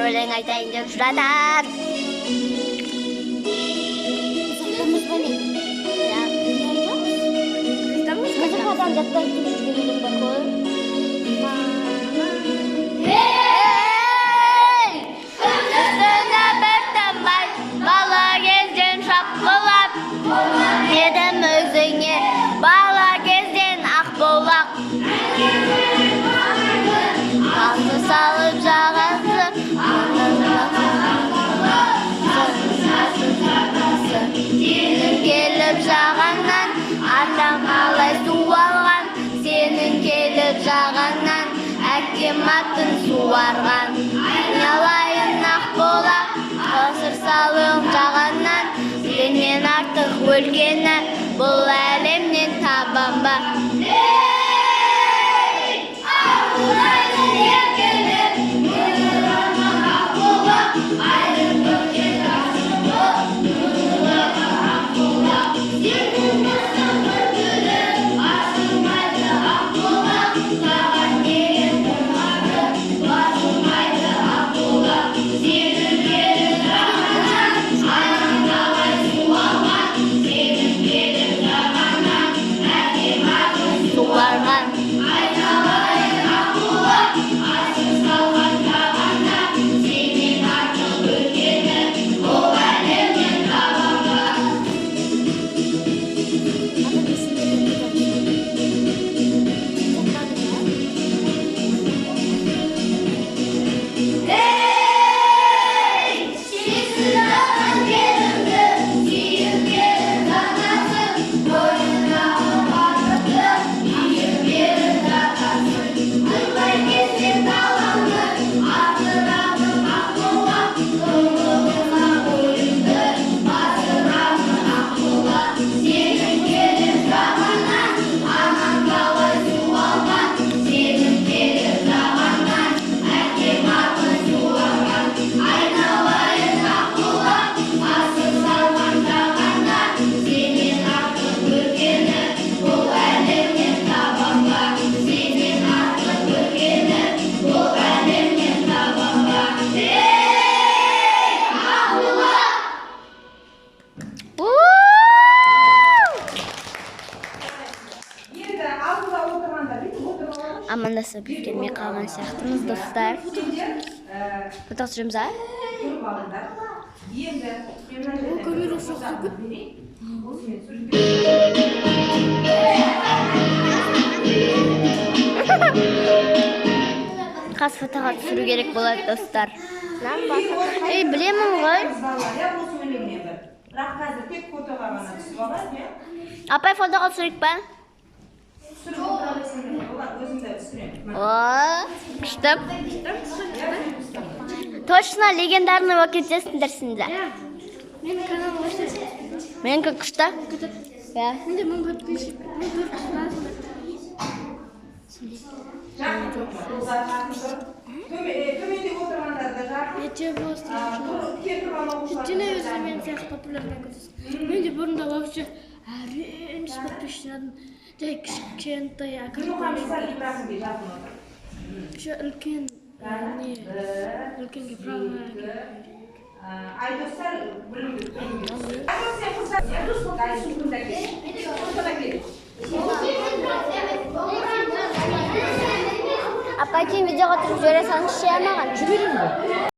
өлең айтайын деп жатар. Музыкадан жаттап жүргенім бар ғой. Үстіне бір тынбай, бала кезден шапқылап, едім өзіңе бала кезден ақболақ. Алды салып жағасы, сенің келіп жағаннан, атам алай су алған. Сенің келіп жағаннан, әкем атын суарған. Айналайын ақболақ, ғасыр салып жағаннан, сенен артық өлкені бұл әлемнен табам ба? Амандасып келмей қалған сияқтымыз, достар. Фото түсіреміз, а? Қас фотоға түсіру керек болады, достар. Білемін ғой. Апай, фотоға түсірек па? Күшті. Точно легендарный вакетесіңдер сіңді. Менің каналым өшті. Менің күшті? Менде мың подписчик. Ете болсын. Жүттіне өзі мен сияқты популярный көзісін. Менде бұрында вообще әрең подписчиктің жай кішкентай аккаунт. Şu үлкен үлкенге права Апа, кейін видеоға тұрып жүре салыңызшы, маған.